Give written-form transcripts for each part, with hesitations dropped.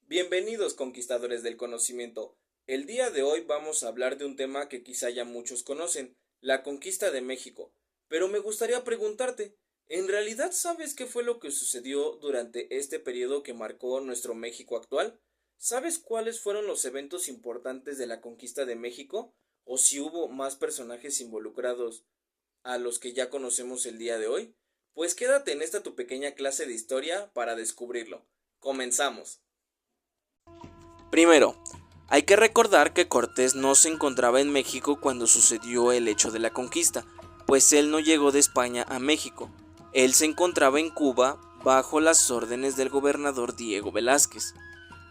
Bienvenidos conquistadores del conocimiento. El día de hoy vamos a hablar de un tema que quizá ya muchos conocen, la conquista de México. Pero me gustaría preguntarte, ¿en realidad sabes qué fue lo que sucedió durante este periodo que marcó nuestro México actual? ¿Sabes cuáles fueron los eventos importantes de la conquista de México? ¿O si hubo más personajes involucrados a los que ya conocemos el día de hoy? Pues quédate en esta tu pequeña clase de historia para descubrirlo. Comenzamos. Primero, hay que recordar que Cortés no se encontraba en México cuando sucedió el hecho de la conquista, pues él no llegó de España a México. Él se encontraba en Cuba bajo las órdenes del gobernador Diego Velázquez.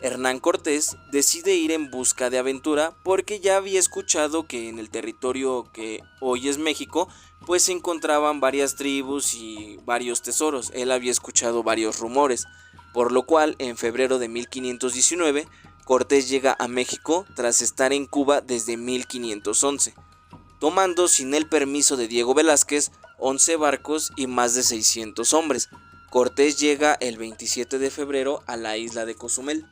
Hernán Cortés decide ir en busca de aventura porque ya había escuchado que en el territorio que hoy es México, pues se encontraban varias tribus y varios tesoros. Él había escuchado varios rumores, por lo cual en febrero de 1519 Cortés llega a México tras estar en Cuba desde 1511, tomando sin el permiso de Diego Velázquez 11 barcos y más de 600 hombres. Cortés llega el 27 de febrero a la isla de Cozumel.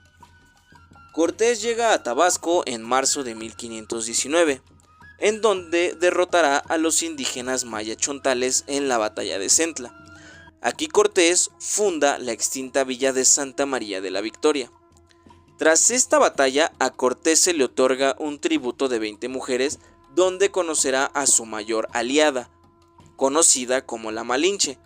Cortés llega a Tabasco en marzo de 1519, en donde derrotará a los indígenas maya chontales en la batalla de Centla. Aquí Cortés funda la extinta villa de Santa María de la Victoria. Tras esta batalla, a Cortés se le otorga un tributo de 20 mujeres, donde conocerá a su mayor aliada, conocida como la Malinche,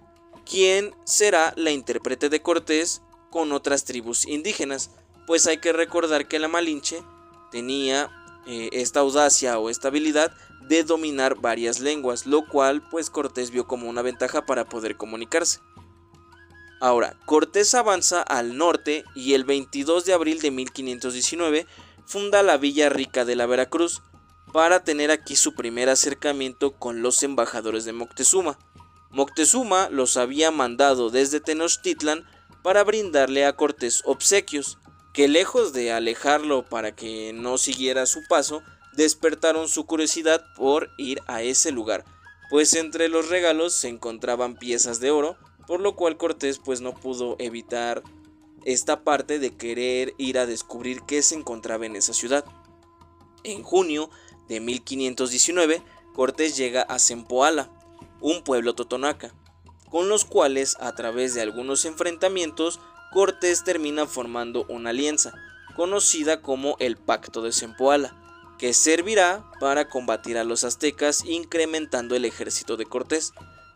quien será la intérprete de Cortés con otras tribus indígenas, pues hay que recordar que la Malinche tenía esta audacia o esta habilidad de dominar varias lenguas, lo cual pues Cortés vio como una ventaja para poder comunicarse. Ahora, Cortés avanza al norte y el 22 de abril de 1519 funda la Villa Rica de la Veracruz para tener aquí su primer acercamiento con los embajadores de Moctezuma. Moctezuma los había mandado desde Tenochtitlan para brindarle a Cortés obsequios, que lejos de alejarlo para que no siguiera su paso, despertaron su curiosidad por ir a ese lugar, pues entre los regalos se encontraban piezas de oro, por lo cual Cortés pues no pudo evitar esta parte de querer ir a descubrir qué se encontraba en esa ciudad. En junio de 1519, Cortés llega a Zempoala, un pueblo totonaca, con los cuales a través de algunos enfrentamientos Cortés termina formando una alianza, conocida como el Pacto de Zempoala, que servirá para combatir a los aztecas incrementando el ejército de Cortés.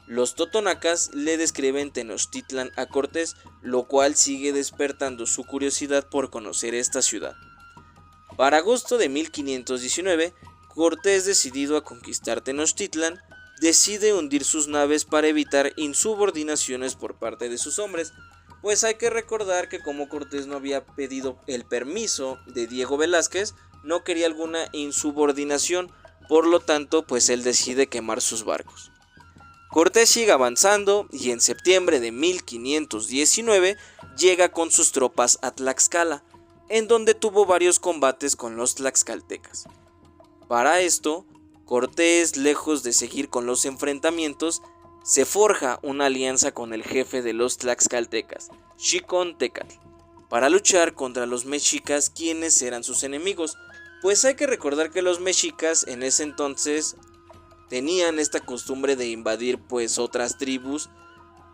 Los totonacas le describen Tenochtitlan a Cortés, lo cual sigue despertando su curiosidad por conocer esta ciudad. Para agosto de 1519, Cortés, decidido a conquistar Tenochtitlan, decide hundir sus naves para evitar insubordinaciones por parte de sus hombres, pues hay que recordar que como Cortés no había pedido el permiso de Diego Velázquez, no quería alguna insubordinación, por lo tanto pues él decide quemar sus barcos. Cortés sigue avanzando y en septiembre de 1519 llega con sus tropas a Tlaxcala, en donde tuvo varios combates con los tlaxcaltecas. Para esto, Cortés, lejos de seguir con los enfrentamientos, se forja una alianza con el jefe de los tlaxcaltecas, Xicontecatl, para luchar contra los mexicas, quienes eran sus enemigos, pues hay que recordar que los mexicas en ese entonces tenían esta costumbre de invadir pues otras tribus,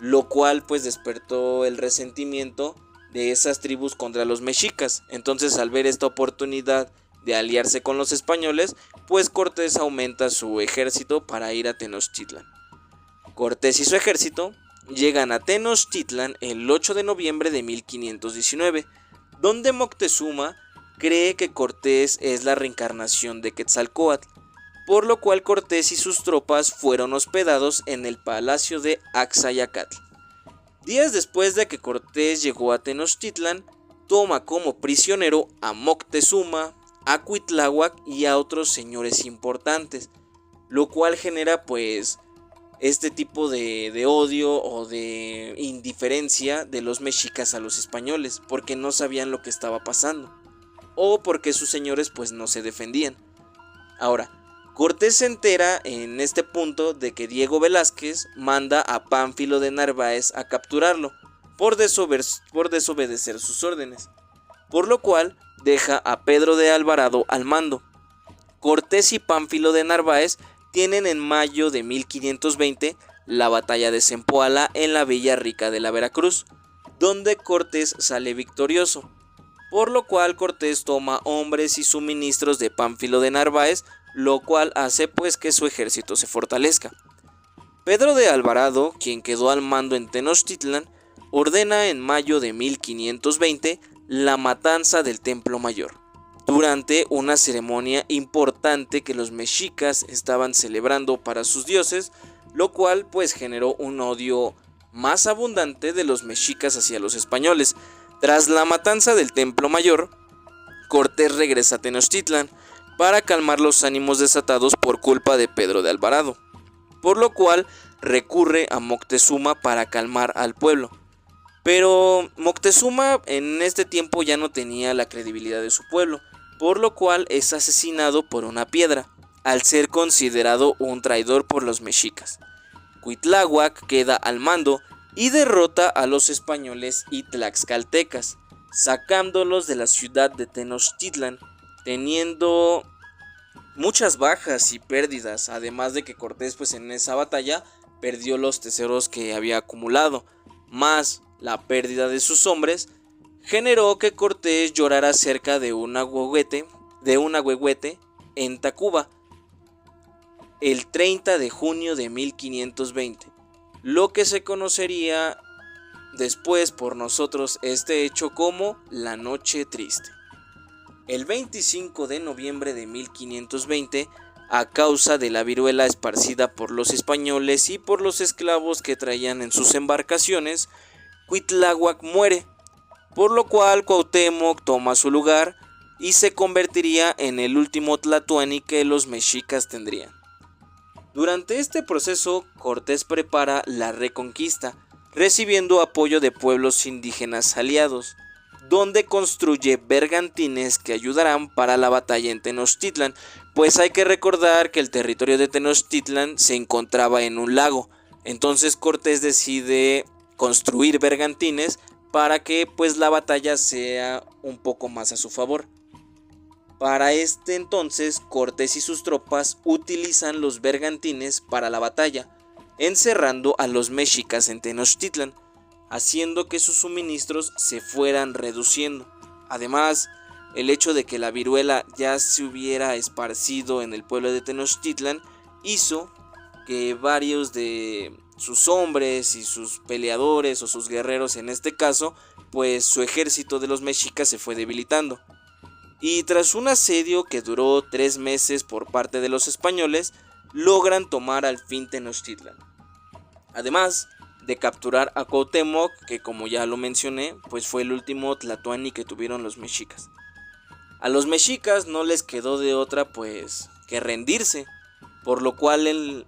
lo cual pues despertó el resentimiento de esas tribus contra los mexicas. Entonces, al ver esta oportunidad de aliarse con los españoles, pues Cortés aumenta su ejército para ir a Tenochtitlan. Cortés y su ejército llegan a Tenochtitlan el 8 de noviembre de 1519, donde Moctezuma cree que Cortés es la reencarnación de Quetzalcóatl, por lo cual Cortés y sus tropas fueron hospedados en el palacio de Axayacatl. Días después de que Cortés llegó a Tenochtitlan, toma como prisionero a Moctezuma, a Cuitláhuac y a otros señores importantes, lo cual genera pues este tipo de odio o de indiferencia de los mexicas a los españoles, porque no sabían lo que estaba pasando, o porque sus señores pues no se defendían. Ahora, Cortés se entera en este punto de que Diego Velázquez manda a Pánfilo de Narváez a capturarlo por desobedecer sus órdenes. por lo cual deja a Pedro de Alvarado al mando. Cortés y Pánfilo de Narváez tienen en mayo de 1520 la batalla de Zempoala en la Villa Rica de la Veracruz, donde Cortés sale victorioso, por lo cual Cortés toma hombres y suministros de Pánfilo de Narváez, lo cual hace pues que su ejército se fortalezca. Pedro de Alvarado, quien quedó al mando en Tenochtitlan, ordena en mayo de 1520 la matanza del Templo Mayor, durante una ceremonia importante que los mexicas estaban celebrando para sus dioses, lo cual pues generó un odio más abundante de los mexicas hacia los españoles. Tras la matanza del Templo Mayor, Cortés regresa a Tenochtitlan para calmar los ánimos desatados por culpa de Pedro de Alvarado, por lo cual recurre a Moctezuma para calmar al pueblo. Pero Moctezuma en este tiempo ya no tenía la credibilidad de su pueblo, por lo cual es asesinado por una piedra, al ser considerado un traidor por los mexicas. Cuitláhuac queda al mando y derrota a los españoles y tlaxcaltecas, sacándolos de la ciudad de Tenochtitlan, teniendo muchas bajas y pérdidas, además de que Cortés pues en esa batalla perdió los tesoros que había acumulado, más la pérdida de sus hombres, generó que Cortés llorara cerca de un agüehuete en Tacuba el 30 de junio de 1520, lo que se conocería después por nosotros este hecho como la Noche Triste. El 25 de noviembre de 1520, a causa de la viruela esparcida por los españoles y por los esclavos que traían en sus embarcaciones, Cuitláhuac muere, por lo cual Cuauhtémoc toma su lugar y se convertiría en el último tlatoani que los mexicas tendrían. Durante este proceso, Cortés prepara la Reconquista, recibiendo apoyo de pueblos indígenas aliados, donde construye bergantines que ayudarán para la batalla en Tenochtitlan, pues hay que recordar que el territorio de Tenochtitlan se encontraba en un lago. Entonces Cortés decide construir bergantines para que pues la batalla sea un poco más a su favor. Para este entonces, Cortés y sus tropas utilizan los bergantines para la batalla, encerrando a los mexicas en Tenochtitlan, haciendo que sus suministros se fueran reduciendo. Además, el hecho de que la viruela ya se hubiera esparcido en el pueblo de Tenochtitlan hizo que varios de sus hombres y sus peleadores o sus guerreros en este caso, pues su ejército de los mexicas se fue debilitando. Y tras un asedio que duró 3 meses por parte de los españoles, logran tomar al fin Tenochtitlan. Además de capturar a Cuauhtémoc, que como ya lo mencioné, pues fue el último tlatoani que tuvieron los mexicas. A los mexicas no les quedó de otra pues que rendirse, por lo cual el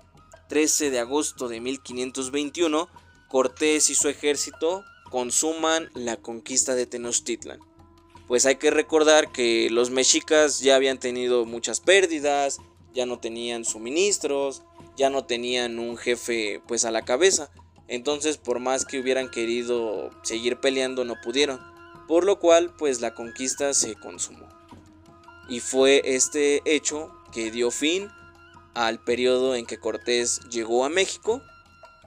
13 de agosto de 1521, Cortés y su ejército consuman la conquista de Tenochtitlan. Pues hay que recordar que los mexicas ya habían tenido muchas pérdidas, ya no tenían suministros, ya no tenían un jefe pues a la cabeza. Entonces por más que hubieran querido seguir peleando no pudieron, por lo cual pues la conquista se consumó. Y fue este hecho que dio fin al periodo en que Cortés llegó a México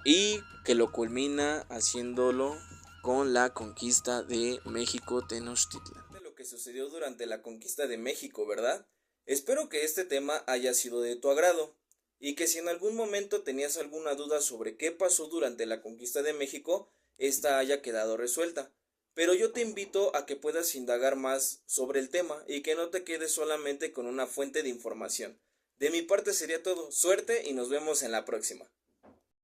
y que lo culmina haciéndolo con la conquista de México Tenochtitlan. Lo que sucedió durante la conquista de México, ¿verdad? Espero que este tema haya sido de tu agrado y que si en algún momento tenías alguna duda sobre qué pasó durante la conquista de México, esta haya quedado resuelta. Pero yo te invito a que puedas indagar más sobre el tema y que no te quedes solamente con una fuente de información. De mi parte sería todo. Suerte y nos vemos en la próxima.